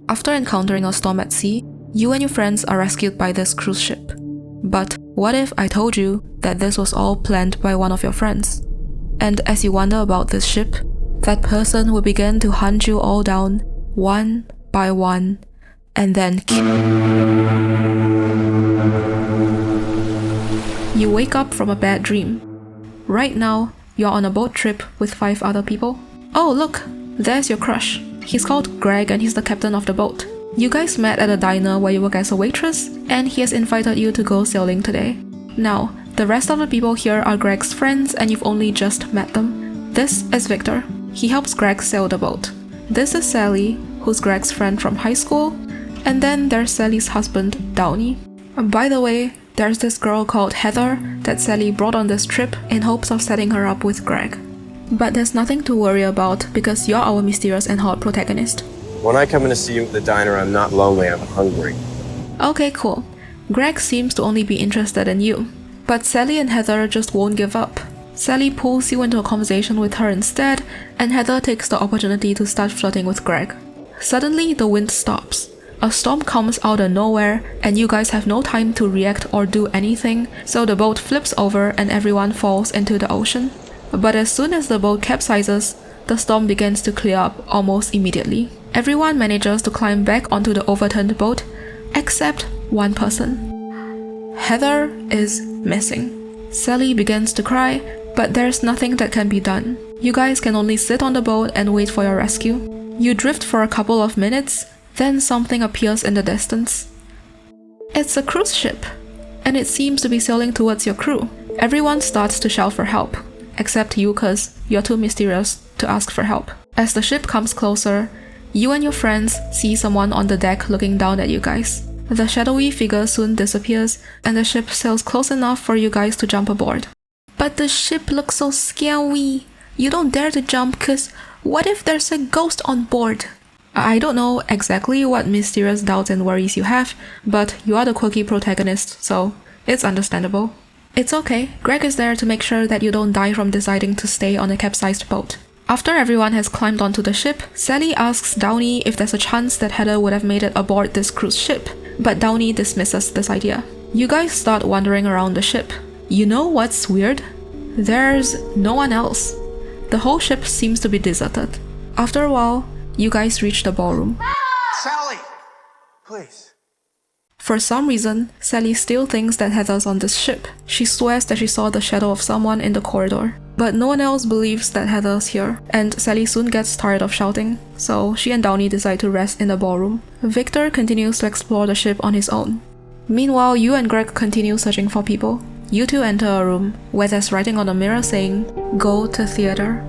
After encountering a storm at sea, you and your friends are rescued by this cruise ship. But what if I told you that this was all planned by one of your friends? And as you wonder about this ship, that person will begin to hunt you all down, one by one, and then You wake up from a bad dream. Right now, you're on a boat trip with 5 other people. Oh look, there's your crush. He's called Greg and he's the captain of the boat. You guys met at a diner where you work as a waitress, and he has invited you to go sailing today. Now, the rest of the people here are Greg's friends and you've only just met them. This is Victor. He helps Greg sail the boat. This is Sally, who's Greg's friend from high school. And then there's Sally's husband, Downey. By the way, there's this girl called Heather that Sally brought on this trip in hopes of setting her up with Greg. But there's nothing to worry about because you're our mysterious and hot protagonist. When I come in to see you at the diner, I'm not lonely, I'm hungry. Okay, cool. Greg seems to only be interested in you. But Sally and Heather just won't give up. Sally pulls you into a conversation with her instead, and Heather takes the opportunity to start flirting with Greg. Suddenly, the wind stops. A storm comes out of nowhere, and you guys have no time to react or do anything, so the boat flips over and everyone falls into the ocean. But as soon as the boat capsizes, the storm begins to clear up almost immediately. Everyone manages to climb back onto the overturned boat, except one person. Heather is missing. Sally begins to cry, but there's nothing that can be done. You guys can only sit on the boat and wait for your rescue. You drift for a couple of minutes, then something appears in the distance. It's a cruise ship, and it seems to be sailing towards your crew. Everyone starts to shout for help, except you cause you're too mysterious to ask for help. As the ship comes closer, you and your friends see someone on the deck looking down at you guys. The shadowy figure soon disappears, and the ship sails close enough for you guys to jump aboard. But the ship looks so scary. You don't dare to jump cause what if there's a ghost on board? I don't know exactly what mysterious doubts and worries you have, but you are the quirky protagonist, so it's understandable. It's okay, Greg is there to make sure that you don't die from deciding to stay on a capsized boat. After everyone has climbed onto the ship, Sally asks Downey if there's a chance that Heather would have made it aboard this cruise ship, but Downey dismisses this idea. You guys start wandering around the ship. You know what's weird? There's no one else. The whole ship seems to be deserted. After a while, you guys reach the ballroom. Sally! Please. For some reason, Sally still thinks that Heather's on this ship. She swears that she saw the shadow of someone in the corridor. But no one else believes that Heather's here, and Sally soon gets tired of shouting, so she and Downey decide to rest in the ballroom. Victor continues to explore the ship on his own. Meanwhile, you and Greg continue searching for people. You two enter a room where there's writing on a mirror saying, "Go to theater."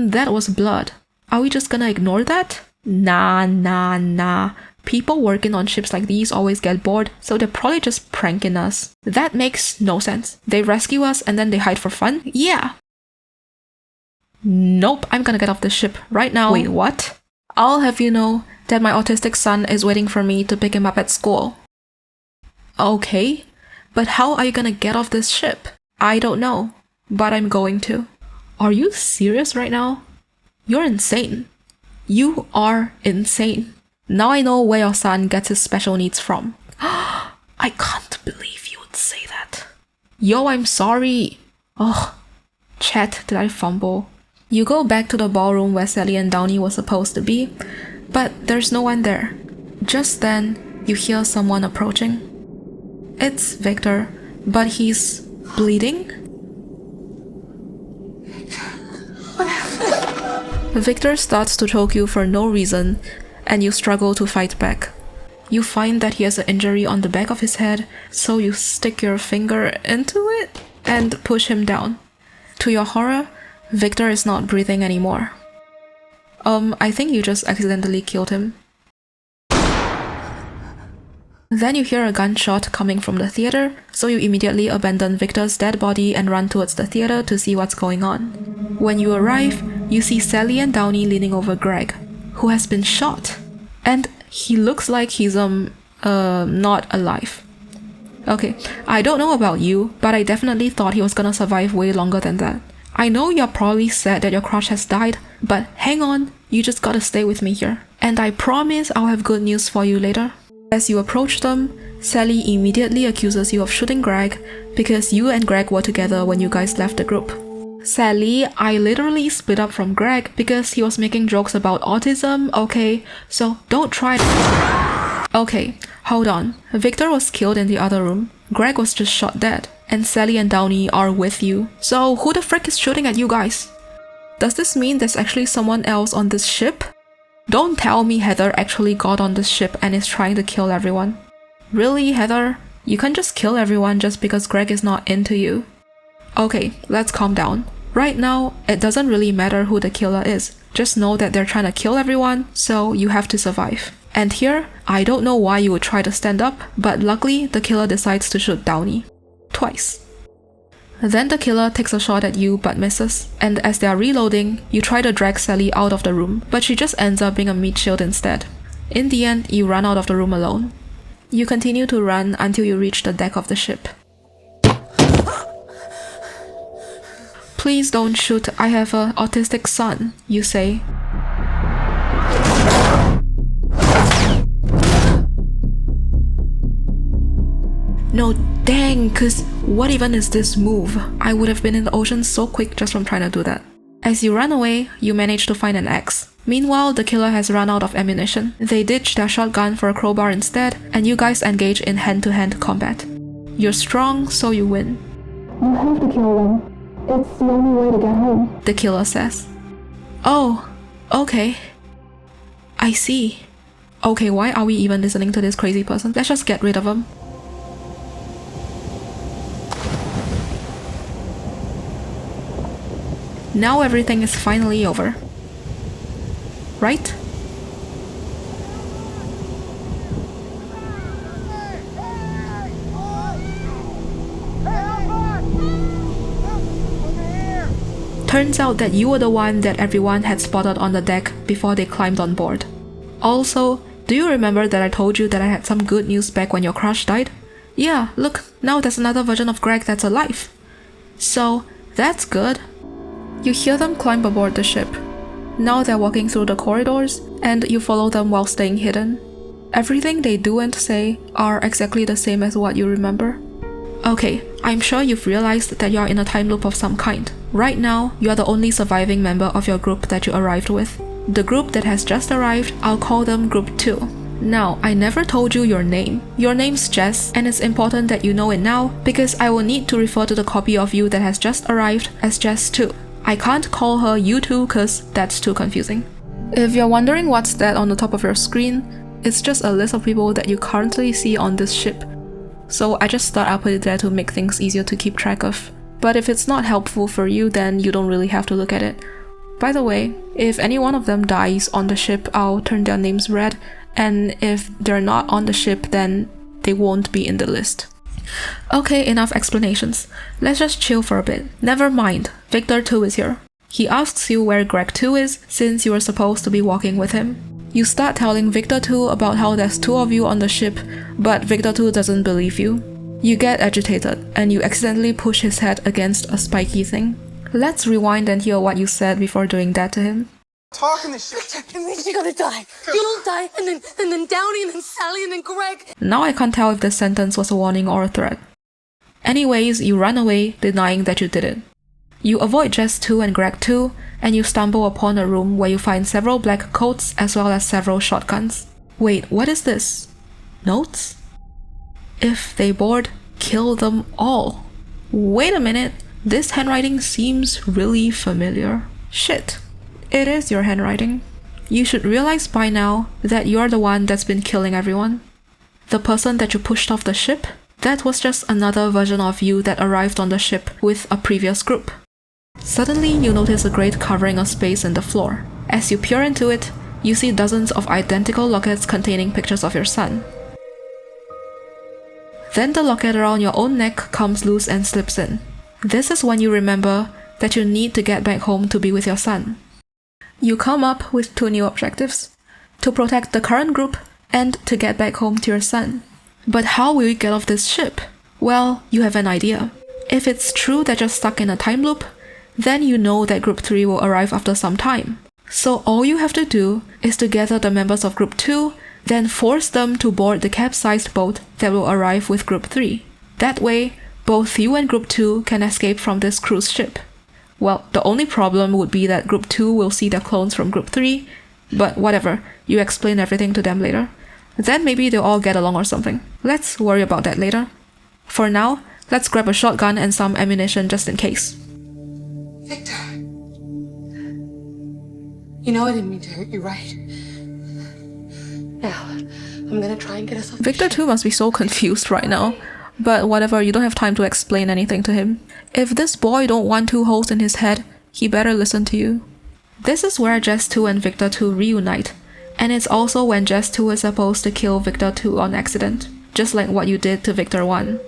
That was blood. Are we just gonna ignore that? Nah. People working on ships like these always get bored, so they're probably just pranking us. That makes no sense. They rescue us and then they hide for fun? Yeah. Nope, I'm gonna get off the ship right now. Wait, what? I'll have you know that my autistic son is waiting for me to pick him up at school. Okay, but how are you gonna get off this ship? I don't know, but I'm going to. Are you serious right now? You're insane. You are insane. Now I know where your son gets his special needs from. I can't believe you would say that. Yo, I'm sorry. Oh, chat, did I fumble? You go back to the ballroom where Sally and Downey were supposed to be, but there's no one there. Just then, you hear someone approaching. It's Victor, but he's bleeding? Victor starts to choke you for no reason, and you struggle to fight back. You find that he has an injury on the back of his head, so you stick your finger into it and push him down. To your horror, Victor is not breathing anymore. I think you just accidentally killed him. Then you hear a gunshot coming from the theater, so you immediately abandon Victor's dead body and run towards the theater to see what's going on. When you arrive, you see Sally and Downey leaning over Greg, who has been shot. And he looks like he's not alive. Okay, I don't know about you, but I definitely thought he was gonna survive way longer than that. I know you're probably sad that your crush has died, but hang on, You just gotta stay with me here. And I promise I'll have good news for you later. As you approach them, Sally immediately accuses you of shooting Greg because you and Greg were together when you guys left the group. Sally, I literally split up from Greg because he was making jokes about autism, okay? So don't try to... Okay, hold on. Victor was killed in the other room. Greg was just shot dead. And Sally and Downey are with you. So who the frick is shooting at you guys? Does this mean there's actually someone else on this ship? Don't tell me Heather actually got on this ship and is trying to kill everyone. Really, Heather? You can't just kill everyone just because Greg is not into you. Okay, let's calm down. Right now, it doesn't really matter who the killer is. Just know that they're trying to kill everyone, so you have to survive. And here, I don't know why you would try to stand up, but luckily the killer decides to shoot Downey. Twice. Then the killer takes a shot at you but misses, and as they are reloading, you try to drag Sally out of the room, but she just ends up being a meat shield instead. In the end, you run out of the room alone. You continue to run until you reach the deck of the ship. Please don't shoot, I have an autistic son, you say. No, dang, cause what even is this move? I would have been in the ocean so quick just from trying to do that. As you run away, you manage to find an axe. Meanwhile, the killer has run out of ammunition. They ditch their shotgun for a crowbar instead, and you guys engage in hand-to-hand combat. You're strong, so you win. You have to kill them. It's the only way to get home, the killer says. Oh, okay. I see. Okay, why are we even listening to this crazy person? Let's just get rid of him. Now everything is finally over. Right? Turns out that you were the one that everyone had spotted on the deck before they climbed on board. Also, do you remember that I told you that I had some good news back when your crush died? Yeah, look, now there's another version of Greg that's alive. So, that's good. You hear them climb aboard the ship. Now they're walking through the corridors, and you follow them while staying hidden. Everything they do and say are exactly the same as what you remember. Okay, I'm sure you've realized that you're in a time loop of some kind. Right now, you are the only surviving member of your group that you arrived with. The group that has just arrived, I'll call them Group 2. Now, I never told you your name. Your name's Jess, and it's important that you know it now because I will need to refer to the copy of you that has just arrived as Jess 2. I can't call her you 2 cause that's too confusing. If you're wondering what's that on the top of your screen, it's just a list of people that you currently see on this ship. So I just thought I'll put it there to make things easier to keep track of. But if it's not helpful for you, then you don't really have to look at it. By the way, if any one of them dies on the ship, I'll turn their names red, and if they're not on the ship, then they won't be in the list. Okay, enough explanations. Let's just chill for a bit. Never mind, Victor 2 is here. He asks you where Greg 2 is, since you were supposed to be walking with him. You start telling Victor 2 about how there's 2 of you on the ship, but Victor 2 doesn't believe you. You get agitated, and you accidentally push his head against a spiky thing. Let's rewind and hear what you said before doing that to him. Talking this shit. It means you're gonna die. You'll die, and then Downey, and then Sally, and then Greg. Now I can't tell if this sentence was a warning or a threat. Anyways, you run away, denying that you did it. You avoid Jess 2 and Greg 2, and you stumble upon a room where you find several black coats as well as several shotguns. Wait, what is this? Notes? If they board, kill them all. Wait a minute, this handwriting seems really familiar. Shit, it is your handwriting. You should realize by now that you're the one that's been killing everyone. The person that you pushed off the ship, that was just another version of you that arrived on the ship with a previous group. Suddenly, you notice a grate covering a space in the floor. As you peer into it, you see dozens of identical lockets containing pictures of your son. Then the locket around your own neck comes loose and slips in. This is when you remember that you need to get back home to be with your son. You come up with 2 new objectives: to protect the current group and to get back home to your son. But how will you get off this ship? Well, you have an idea. If it's true that you're stuck in a time loop, then you know that Group 3 will arrive after some time. So all you have to do is to gather the members of Group 2, then force them to board the capsized boat that will arrive with Group 3. That way, both you and Group 2 can escape from this cruise ship. Well, the only problem would be that Group 2 will see their clones from Group 3, but whatever, you explain everything to them later. Then maybe they'll all get along or something. Let's worry about that later. For now, let's grab a shotgun and some ammunition just in case. Victor. You know I didn't mean to hurt you, right? Now, I'm gonna try and get us off the Victor ship. too must be so confused right now. But whatever, you don't have time to explain anything to him. If this boy don't want 2 holes in his head, he better listen to you. This is where Jess 2 and Victor 2 reunite. And it's also when Jess 2 is supposed to kill Victor 2 on accident, just like what you did to Victor 1.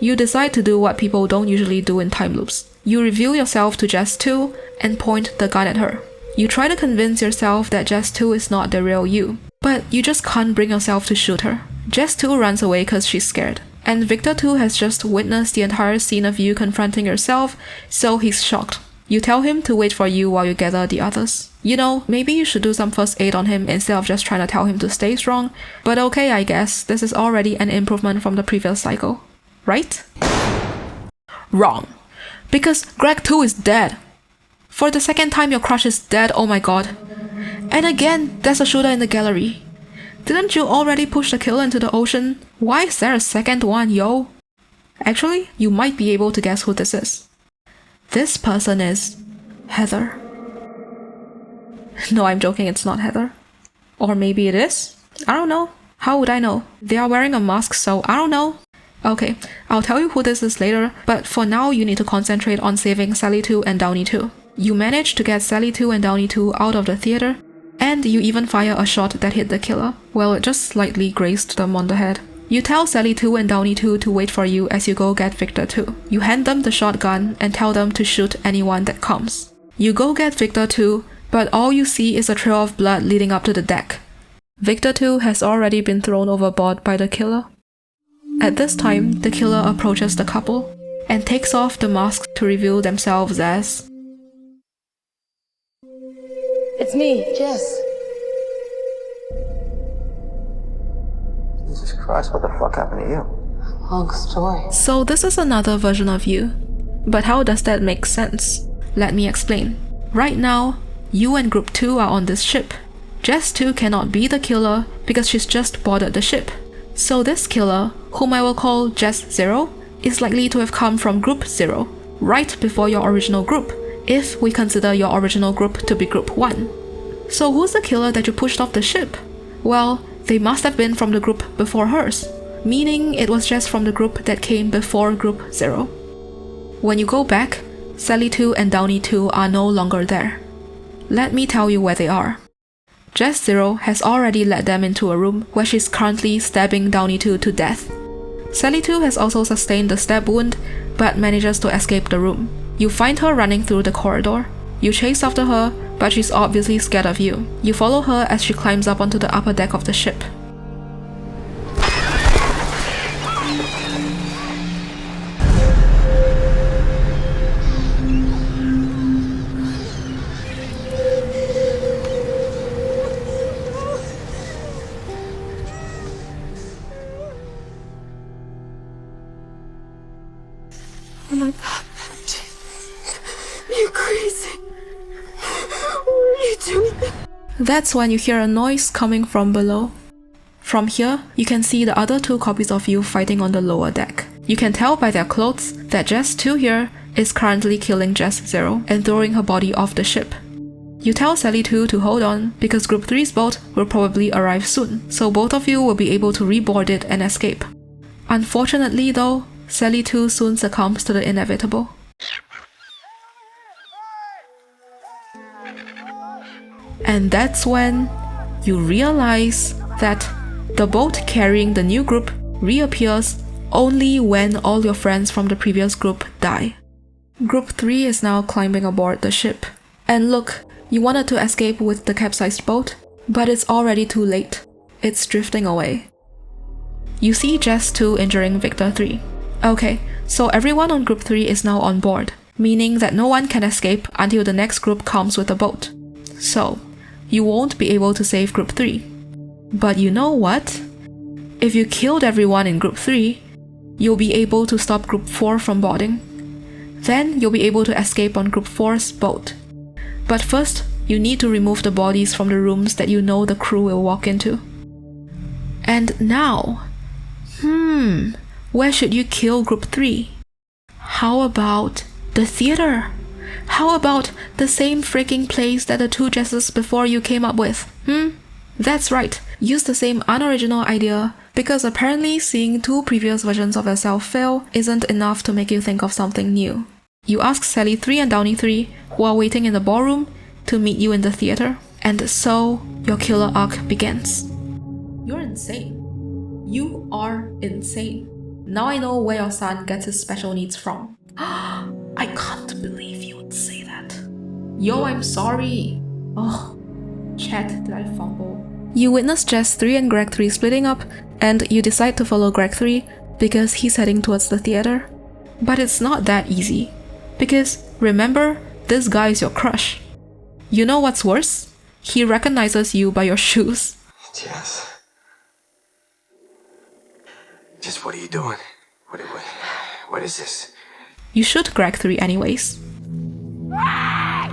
You decide to do what people don't usually do in time loops. You reveal yourself to Jess 2 and point the gun at her. You try to convince yourself that Jess 2 is not the real you, but you just can't bring yourself to shoot her. Jess 2 runs away because she's scared. And Victor 2 has just witnessed the entire scene of you confronting yourself, so he's shocked. You tell him to wait for you while you gather the others. You know, maybe you should do some first aid on him instead of just trying to tell him to stay strong, but okay, I guess, this is already an improvement from the previous cycle. Right? Wrong. Because Greg 2 is dead. For the second time your crush is dead, oh my god. And again, there's a shooter in the gallery. Didn't you already push the killer into the ocean? Why is there a second one, yo? Actually, you might be able to guess who this is. This person is Heather. No, I'm joking, it's not Heather. Or maybe it is? I don't know. How would I know? They are wearing a mask, so I don't know. Okay, I'll tell you who this is later, but for now you need to concentrate on saving Sally 2 and Downey 2. You manage to get Sally 2 and Downey 2 out of the theater, and you even fire a shot that hit the killer. Well, it just slightly grazed them on the head. You tell Sally 2 and Downey 2 to wait for you as you go get Victor 2. You hand them the shotgun and tell them to shoot anyone that comes. You go get Victor 2, but all you see is a trail of blood leading up to the deck. Victor 2 has already been thrown overboard by the killer. At this time, the killer approaches the couple and takes off the masks to reveal themselves as... It's me, Jess. Jesus Christ, what the fuck happened to you? Long story. So this is another version of you. But how does that make sense? Let me explain. Right now, you and Group 2 are on this ship. Jess 2 cannot be the killer because she's just boarded the ship. So this killer, whom I will call Jess 0, is likely to have come from Group 0, right before your original group, if we consider your original group to be Group 1. So who's the killer that you pushed off the ship? Well, they must have been from the group before hers, meaning it was just from the group that came before Group 0. When you go back, Sally 2 and Downey 2 are no longer there. Let me tell you where they are. Jess 0 has already led them into a room where she's currently stabbing Downey 2 to death. Sally 2 has also sustained a stab wound, but manages to escape the room. You find her running through the corridor. You chase after her, but she's obviously scared of you. You follow her as she climbs up onto the upper deck of the ship. Oh my god. You're crazy. What are you doing? That's when you hear a noise coming from below. From here, you can see the other 2 copies of you fighting on the lower deck. You can tell by their clothes that Jess 2 here is currently killing Jess 0 and throwing her body off the ship. You tell Sally 2 to hold on because Group 3's boat will probably arrive soon, so both of you will be able to reboard it and escape. Unfortunately though, Sally 2 soon succumbs to the inevitable. And that's when you realize that the boat carrying the new group reappears only when all your friends from the previous group die. Group 3 is now climbing aboard the ship. And look, you wanted to escape with the capsized boat, but it's already too late. It's drifting away. You see Jess 2 injuring Victor 3. Okay, so everyone on Group 3 is now on board, meaning that no one can escape until the next group comes with a boat. So, you won't be able to save Group 3. But you know what? If you killed everyone in Group 3, you'll be able to stop Group 4 from boarding. Then you'll be able to escape on Group 4's boat. But first, you need to remove the bodies from the rooms that you know the crew will walk into. And now, where should you kill Group 3? How about the theater? How about the same freaking place that the 2 Jesses before you came up with? That's right, use the same unoriginal idea, because apparently seeing 2 previous versions of yourself fail isn't enough to make you think of something new. You ask Sally 3 and Downey 3, who are waiting in the ballroom, to meet you in the theater, and so your killer arc begins. You're insane. You are insane. Now I know where your son gets his special needs from. I can't believe you would say that. Yo, I'm sorry. Oh, chat, did I fumble? You witness Jess 3 and Greg 3 splitting up, and you decide to follow Greg 3 because he's heading towards the theater. But it's not that easy. Because, remember, this guy is your crush. You know what's worse? He recognizes you by your shoes. Jess. Jess, what are you doing? What is this? You shoot Greg 3 anyways. Greg!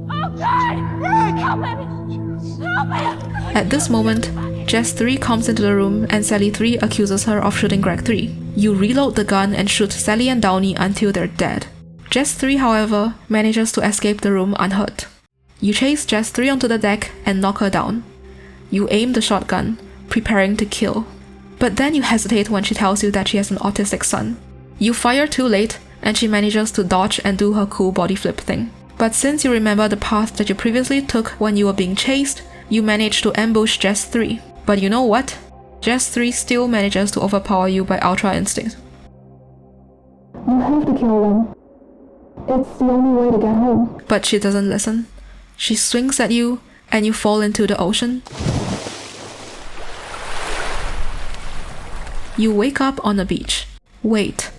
Oh God! Greg, help me! Help me! At this moment, Jess 3 comes into the room and Sally 3 accuses her of shooting Greg 3. You reload the gun and shoot Sally and Downey until they're dead. Jess 3, however, manages to escape the room unhurt. You chase Jess 3 onto the deck and knock her down. You aim the shotgun, preparing to kill. But then you hesitate when she tells you that she has an autistic son. You fire too late, and she manages to dodge and do her cool body flip thing. But since you remember the path that you previously took when you were being chased, you manage to ambush Jess 3. But you know what? Jess 3 still manages to overpower you by Ultra Instinct. You have to kill them. It's the only way to get home. But she doesn't listen. She swings at you, and you fall into the ocean. You wake up on a beach. Wait,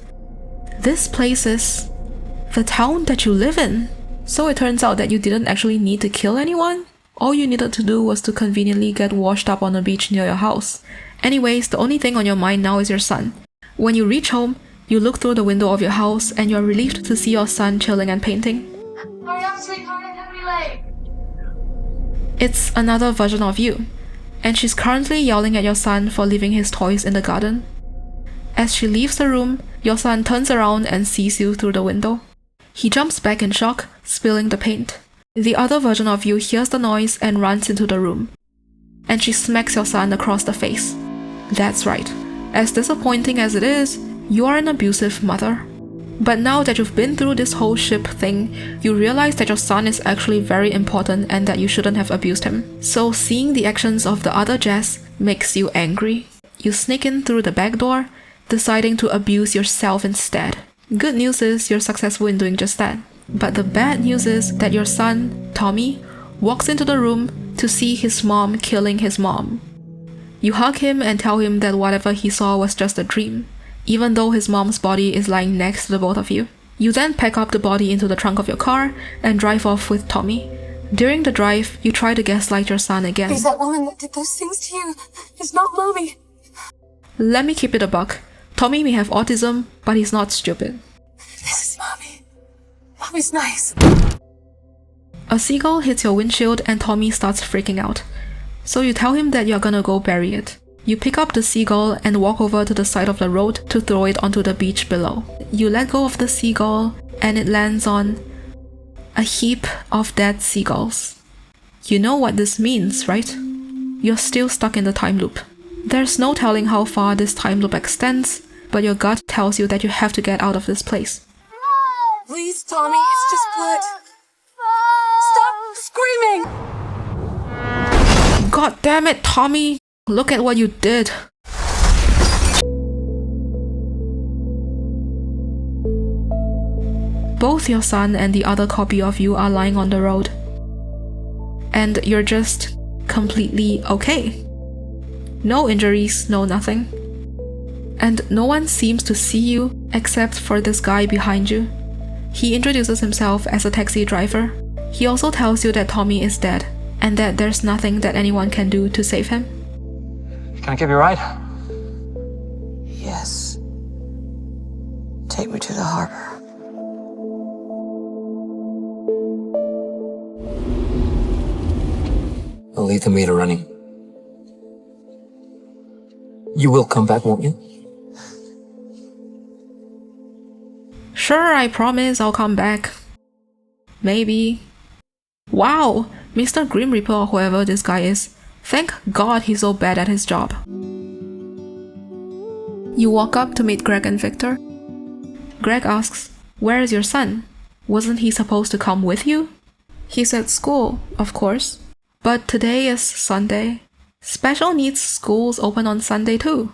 this place is the town that you live in. So it turns out that you didn't actually need to kill anyone? All you needed to do was to conveniently get washed up on a beach near your house. Anyways, the only thing on your mind now is your son. When you reach home, you look through the window of your house and you're relieved to see your son chilling and painting. Hurry up, sweetheart, I'm gonna be late. It's another version of you, and she's currently yelling at your son for leaving his toys in the garden. As she leaves the room, your son turns around and sees you through the window. He jumps back in shock, spilling the paint. The other version of you hears the noise and runs into the room. And she smacks your son across the face. That's right. As disappointing as it is, you are an abusive mother. But now that you've been through this whole ship thing, you realize that your son is actually very important and that you shouldn't have abused him. So seeing the actions of the other Jess makes you angry. You sneak in through the back door, deciding to abuse yourself instead. Good news is you're successful in doing just that. But the bad news is that your son, Tommy, walks into the room to see his mom killing his mom. You hug him and tell him that whatever he saw was just a dream, even though his mom's body is lying next to the both of you. You then pack up the body into the trunk of your car and drive off with Tommy. During the drive, you try to gaslight your son again. Is that woman that did those things to you? It's not Mommy. Let me keep it a buck. Tommy may have autism, but he's not stupid. This is Mommy. Mommy's nice. A seagull hits your windshield and Tommy starts freaking out. So you tell him that you're gonna go bury it. You pick up the seagull and walk over to the side of the road to throw it onto the beach below. You let go of the seagull and it lands on a heap of dead seagulls. You know what this means, right? You're still stuck in the time loop. There's no telling how far this time loop extends, but your gut tells you that you have to get out of this place. Please, Tommy, it's just blood. Stop screaming! God damn it, Tommy! Look at what you did. Both your son and the other copy of you are lying on the road. And you're just completely okay. No injuries, no nothing. And no one seems to see you except for this guy behind you. He introduces himself as a taxi driver. He also tells you that Tommy is dead, and that there's nothing that anyone can do to save him. Can I give you a ride? Yes. Take me to the harbor. I'll leave the meter running. You will come back, won't you? Sure, I promise I'll come back. Maybe. Wow, Mr. Grim Reaper or whoever this guy is. Thank God he's so bad at his job. You walk up to meet Greg and Victor. Greg asks, "Where is your son? Wasn't he supposed to come with you?" He's at school, of course. But today is Sunday. Special needs schools open on Sunday too.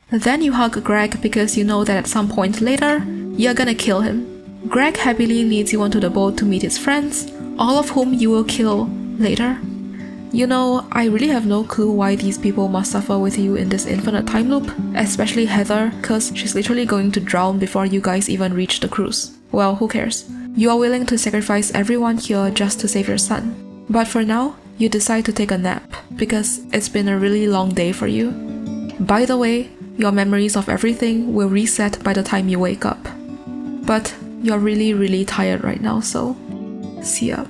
Then you hug Greg because you know that at some point later, you're gonna kill him. Greg happily leads you onto the boat to meet his friends, all of whom you will kill later. You know, I really have no clue why these people must suffer with you in this infinite time loop, especially Heather, cause she's literally going to drown before you guys even reach the cruise. Well, who cares? You are willing to sacrifice everyone here just to save your son. But for now, you decide to take a nap, because it's been a really long day for you. By the way, your memories of everything will reset by the time you wake up. But you're really tired right now, so see ya.